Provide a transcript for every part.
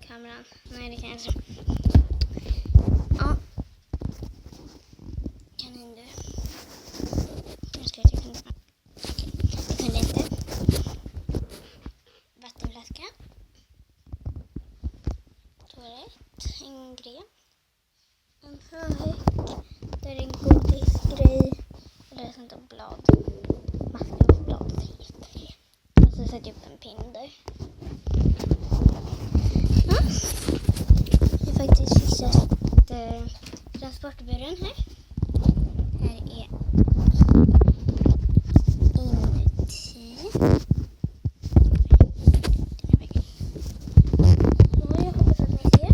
kameran. Nej, det kan jag inte. Ja. Kan du? Jag ska inte kunna. Jag kunde inte. Vattenflaska. Toalett. En gren. En hög. Där är en godisgrej. Och där är sånt där blad. Maskrosblad. Och så sätter jag upp en pin där. Ja. Jag har faktiskt fixat transportburen här. Här är inuti. Så jag hoppas att ni ser.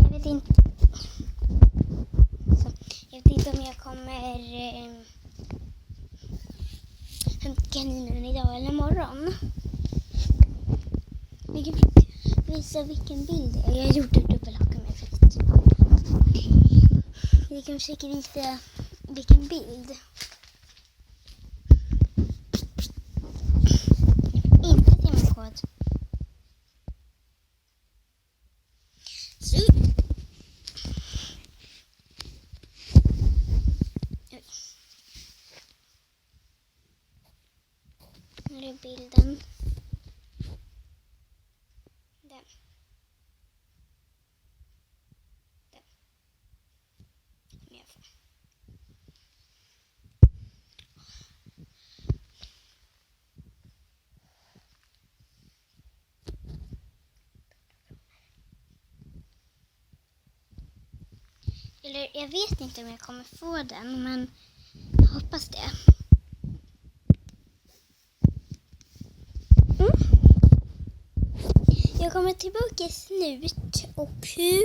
Jag vet inte. Så, jag vet inte om jag kommer hämta kaninen idag eller imorgon. Jag kan visa vilken bild det är. Jag har gjort ett dubbelhaka med effekt. Jag kan försöka visa vilken bild. Inte timkod. Så. Nu är bilden. Den. Eller jag vet inte om jag kommer få den, men jag hoppas det. Jag kommer tillbaka snut och bru.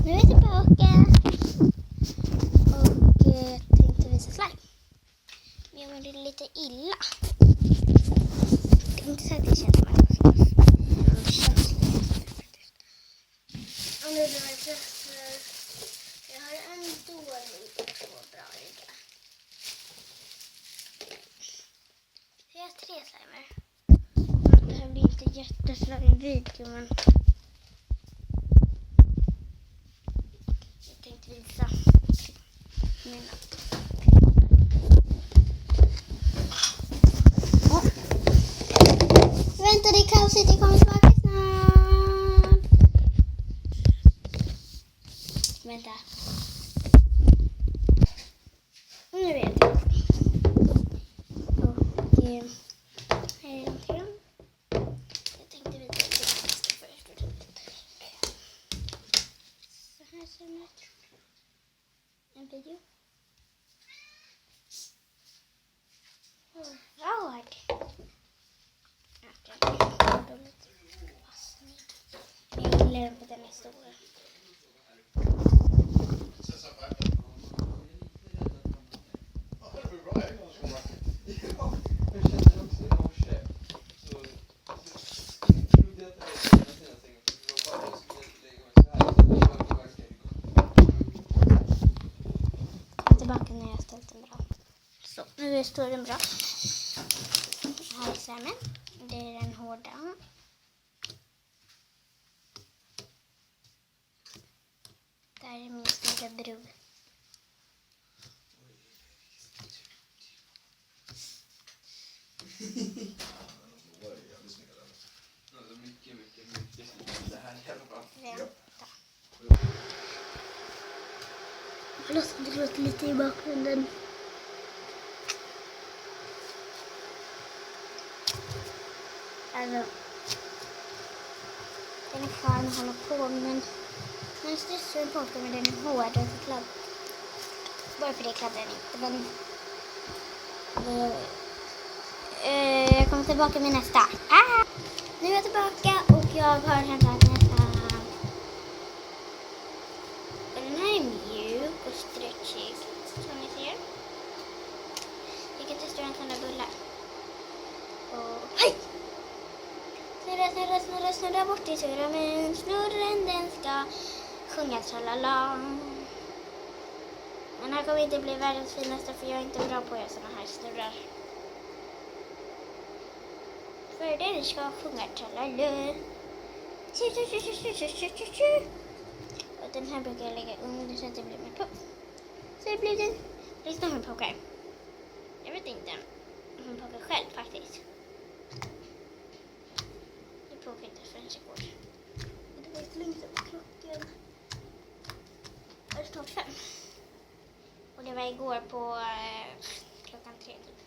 Nu är jag tillbaka. Och tänkte visa slime. Men jag mådde lite illa. Jag kan inte säga att jag känner mig. Om det var plötsligt. Jag har en dålig och två bra ryggar. Jag har 3 slimer. Det här blir inte jätteslime-video, men jag tänkte visa mina. Vänta, det är kaosigt. Jag kommer tillbaka snart. Vänta. Nu vet jag. Och här är en till. Jag tänkte visa det först. Så här ser den ut. En video. Rad. Jag gillar den på den är stor. Tillbaka när jag har ställt den bra. Så, nu står den bra. Här är slimen. Det är den hårda. Där är min stora bro. Förlåt om det låter lite i bakgrunden. Alltså, den är skön att hålla på, men den stressar en på med den är hård och så kladd. Bara för det kladdar den inte, men jag kommer tillbaka med nästa. Nu är jag tillbaka och jag har hämtat nästa. Och den här är mjuk och stretchig, som ni ser. Jag kan testa den sådana bullar. Och hej! Snurra bort i sura men snurren den ska sjunga tralala. Men här kommer inte bli världens finaste för jag är inte bra på att göra såna här snurrar. För den ska sjunga tralala. Och den här brukar jag lägga under så att det blir mer på. Så det blir den. Lyssna hur hon pokar. Jag vet inte om hon pokar själv faktiskt. Jag pokar inte förrän jag går. Det var inte länge sedan klockan. Det är snart 5. Och det var igår på klockan 3 typ.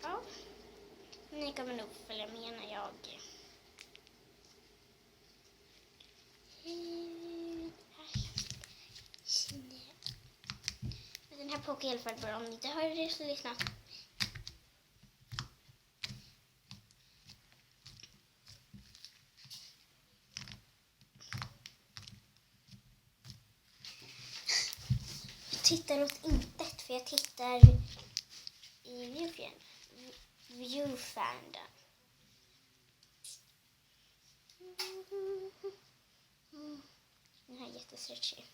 Ja. Ni kommer nog följa med när jag den här pokar i alla fall bra om ni inte hör det så lyssna. Jag tittar åt intet för jag tittar i viewfinder. Den här är jättestretchig.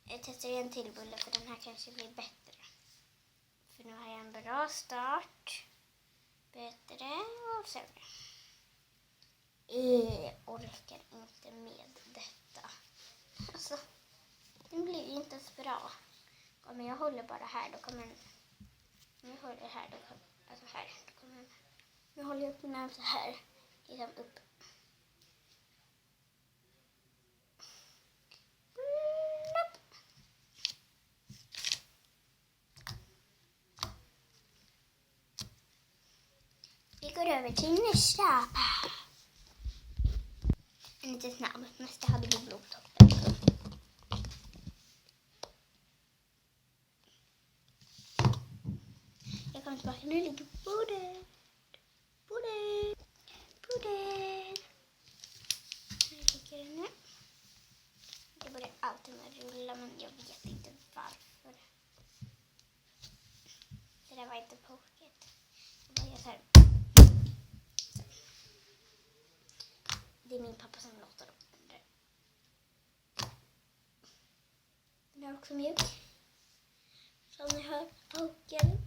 Jag testar en till bulle för den här kanske blir bättre. För nu har jag en bra start. Bättre och sämre. Jag orkar inte med detta. Alltså, den blir inte så bra. Om jag håller bara här då kommer den. Om jag håller här då kommer alltså här då kommer den. Nu håller jag upp min arm så här. Liksom upp. Vi går över till nästa. Lite snabb. Nästa hade vi blodtoppen. Jag kommer tillbaka. Nu ligger bordet. Bordet. Här ligger den nu. Det börjar alltid med rulla men jag vet inte varför. Det där var inte poket. Det var så här. Det är min pappa som låter dem. Den är också mjuk. Som ni hör, poken.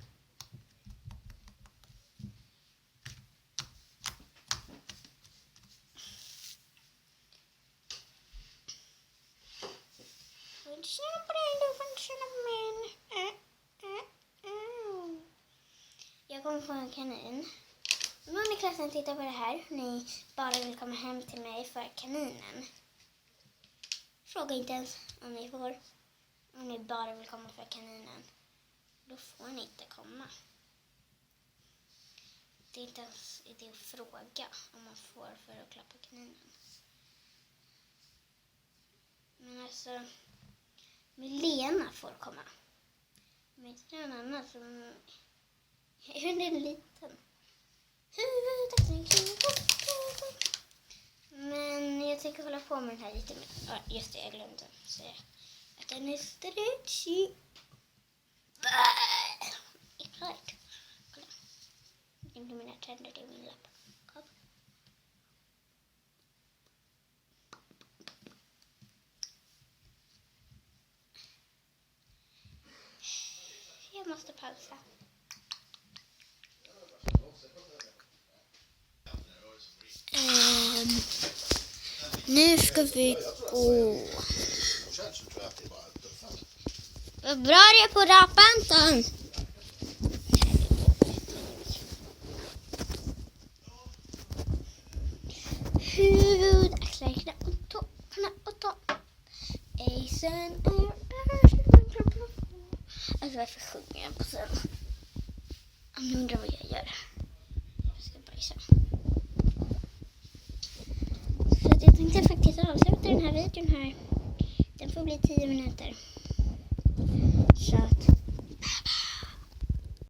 Jag kommer få en kanin. Om någon i klassen tittar på det här, ni bara vill komma hem till mig för kaninen. Fråga inte ens om ni får. Om ni bara vill komma för kaninen, då får ni inte komma. Det är inte ens idé att fråga om man får för att klappa kaninen. Men alltså, Milena får komma. Men inte någon annan som är en liten. Men jag tänker hålla på med den här lite mer. Ja, just det, jag glömde säga att den är stretchig. Exakt. Kolla. Inte mina tänder i min lapp. Kom. Jag måste pausa. Nu ska vi gå. Vad bra det är på rapa, Anton. Huvud, axlar, knä och tå. Knä och tå. Ejsen är... Alltså varför sjunger jag på sen? Jag undrar vad jag gör. Jag ska bajsa. Så jag tänkte faktiskt avsluta den här videon här. Den får bli 10 minuter.